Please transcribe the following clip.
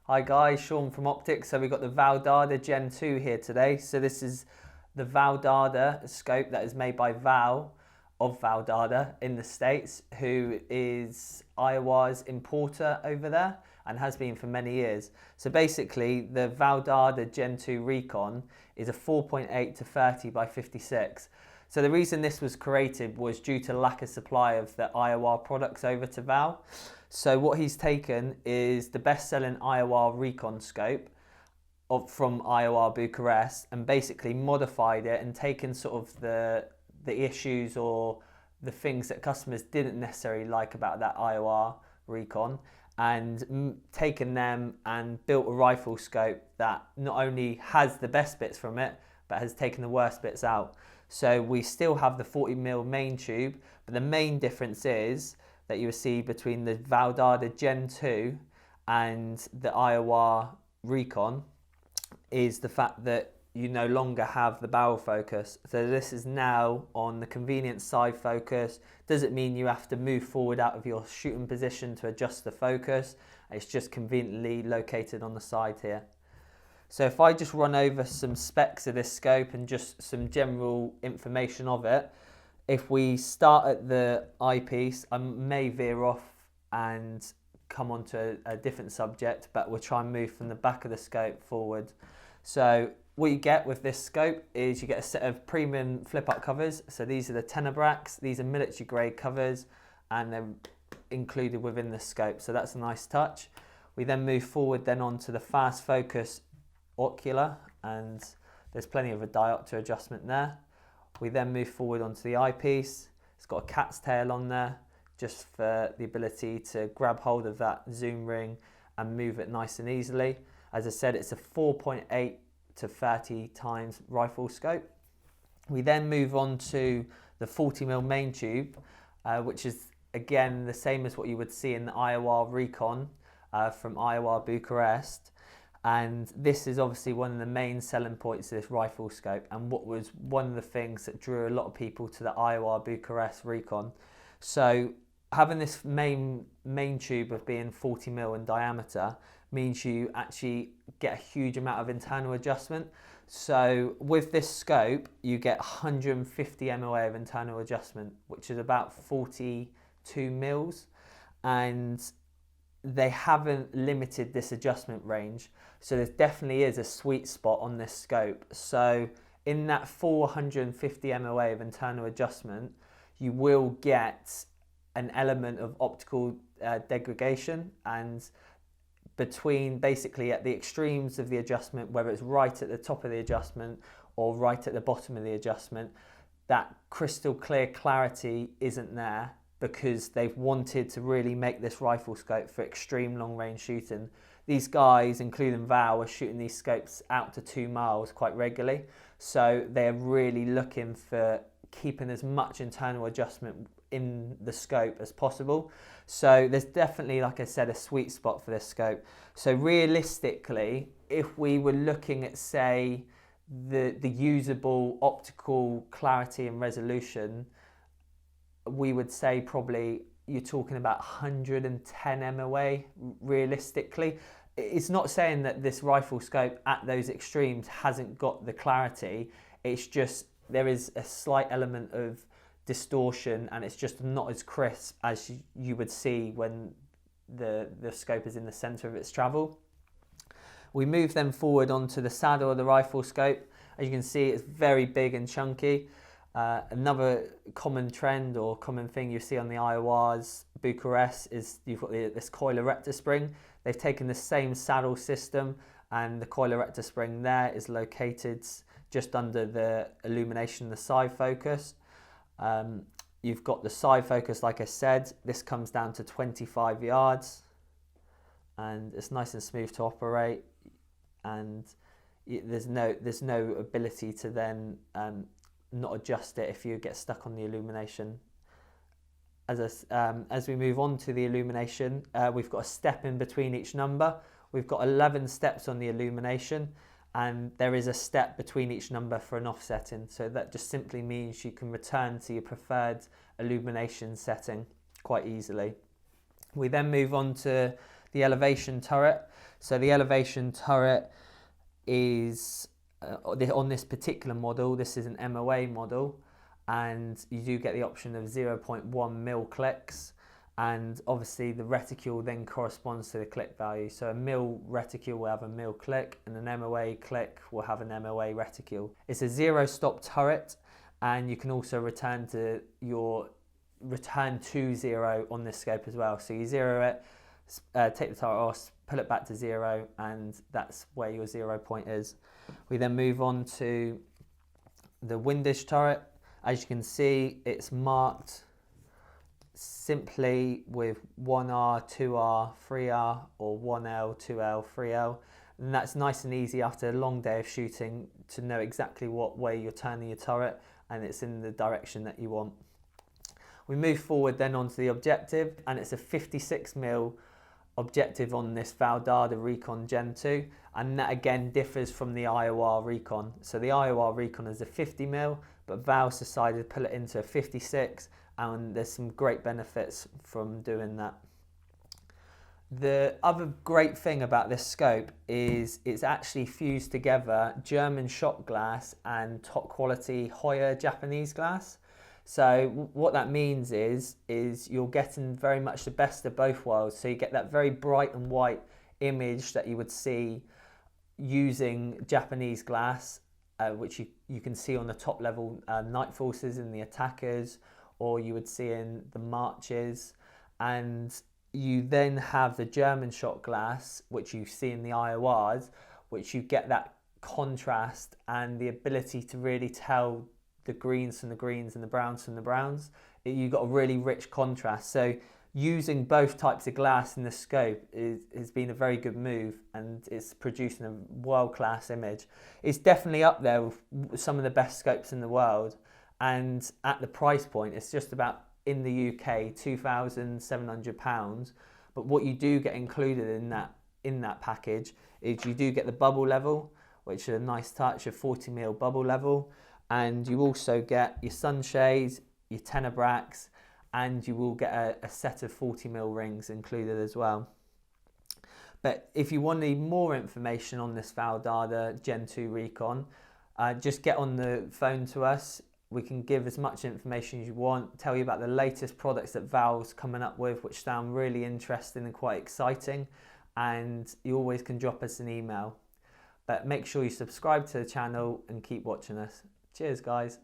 Hi guys, Shaun from Optics. So we've got the Valdada Gen 2 here today. So this is the Valdada scope that is made by Val of Valdada in the States, who is Iowa's importer over there and has been for many years. So basically the Valdada Gen 2 Recon is a 4.8 to 30 by 56. So the reason this was created was due to lack of supply of the Iowa products over to Val. So what he's taken is the best-selling Iowa Recon scope from Iowa Bucharest and basically modified it and taken sort of the issues or the things that customers didn't necessarily like about that Iowa Recon and taken them and built a rifle scope that not only has the best bits from it but has taken the worst bits out. So we still have the 40mm main tube, but the main difference is that you will see between the Valdada Gen 2 and the Iowa Recon is the fact that you no longer have the barrel focus. So this is now on the convenient side focus. Doesn't mean you have to move forward out of your shooting position to adjust the focus. It's just conveniently located on the side here. So if I just run over some specs of this scope and just some general information of it, if we start at the eyepiece, I may veer off and come on to a different subject, but we'll try and move from the back of the scope forward. So what you get with this scope is you get a set of premium flip-up covers. So these are the Tenebracs, these are military grade covers, and they're included within the scope. So that's a nice touch. We then move forward then onto the fast focus ocular, and there's plenty of a diopter adjustment there. We then move forward onto the eyepiece. It's got a cat's tail on there just for the ability to grab hold of that zoom ring and move it nice and easily. As I said, it's a 4.8 to 30 times rifle scope. We then move on to the 40mm main tube, which is again the same as what you would see in the Iowa Recon from Iowa Bucharest. And this is obviously one of the main selling points of this rifle scope and what was one of the things that drew a lot of people to the Iowa Bucharest Recon. So having this main tube of being 40mm in diameter means you actually get a huge amount of internal adjustment. So with this scope, you get 150 MOA of internal adjustment, which is about 42 mils. And they haven't limited this adjustment range. So there definitely is a sweet spot on this scope. So in that 450 MOA of internal adjustment, you will get an element of optical degradation, and between basically at the extremes of the adjustment, whether it's right at the top of the adjustment or right at the bottom of the adjustment, that crystal clear clarity isn't there because they've wanted to really make this rifle scope for extreme long range shooting. These guys, including Val, are shooting these scopes out to 2 miles quite regularly. So they're really looking for keeping as much internal adjustment in the scope as possible. So there's definitely, like I said, a sweet spot for this scope. So realistically, if we were looking at, say, the usable optical clarity and resolution, we would say probably you're talking about 110 MOA realistically. It's not saying that this rifle scope at those extremes hasn't got the clarity. It's just there is a slight element of distortion and it's just not as crisp as you would see when the scope is in the center of its travel. We move then forward onto the saddle of the rifle scope. As you can see, it's very big and chunky. Another common trend or common thing you see on the Iowas Bucharest is you've got this coil erector spring. They've taken the same saddle system and the coil erector spring there is located just under the illumination, the side focus. You've got the side focus, like I said, this comes down to 25 yards and it's nice and smooth to operate, and there's no ability to then not adjust it if you get stuck on the illumination. As we move on to the illumination, we've got a step in between each number. We've got 11 steps on the illumination, and there is a step between each number for an offsetting. So that just simply means you can return to your preferred illumination setting quite easily. We then move on to the elevation turret. So the elevation turret is on this particular model, this is an MOA model, and you do get the option of 0.1 mil clicks, and obviously the reticule then corresponds to the click value. So a mil reticule will have a mil click, and an MOA click will have an MOA reticule. It's a zero stop turret, and you can also return to zero on this scope as well. So you zero it, take the turret off, pull it back to zero, and that's where your 0 point is. We then move on to the windage turret. As you can see, it's marked simply with 1R, 2R, 3R, or 1L, 2L, 3L. And that's nice and easy after a long day of shooting to know exactly what way you're turning your turret, and it's in the direction that you want. We move forward then onto the objective, and it's a 56mm objective on this Valdada Recon Gen 2, and that again differs from the IOR Recon. So the IOR Recon is a 50mm, but Val's decided to pull it into a 56, and there's some great benefits from doing that. The other great thing about this scope is it's actually fused together German shot glass and top quality Hoya Japanese glass. So what that means is you're getting very much the best of both worlds. So you get that very bright and white image that you would see using Japanese glass, which you can see on the top level night forces and the attackers, or you would see in the marches. And you then have the German shot glass, which you see in the IORs, which you get that contrast and the ability to really tell the greens from the greens and the browns from the browns. You've got a really rich contrast. So using both types of glass in the scope has been a very good move, and it's producing a world-class image. It's definitely up there with some of the best scopes in the world, and at the price point, it's just about, in the UK, £2,700. But what you do get included in that package is you do get the bubble level, which is a nice touch, a 40mm bubble level. And you also get your sunshades, your tenebracs, and you will get a set of 40mm rings included as well. But if you want any more information on this Valdada Gen 2 Recon, just get on the phone to us. We can give as much information as you want, tell you about the latest products that Val's coming up with, which sound really interesting and quite exciting. And you always can drop us an email. But make sure you subscribe to the channel and keep watching us. Cheers, guys.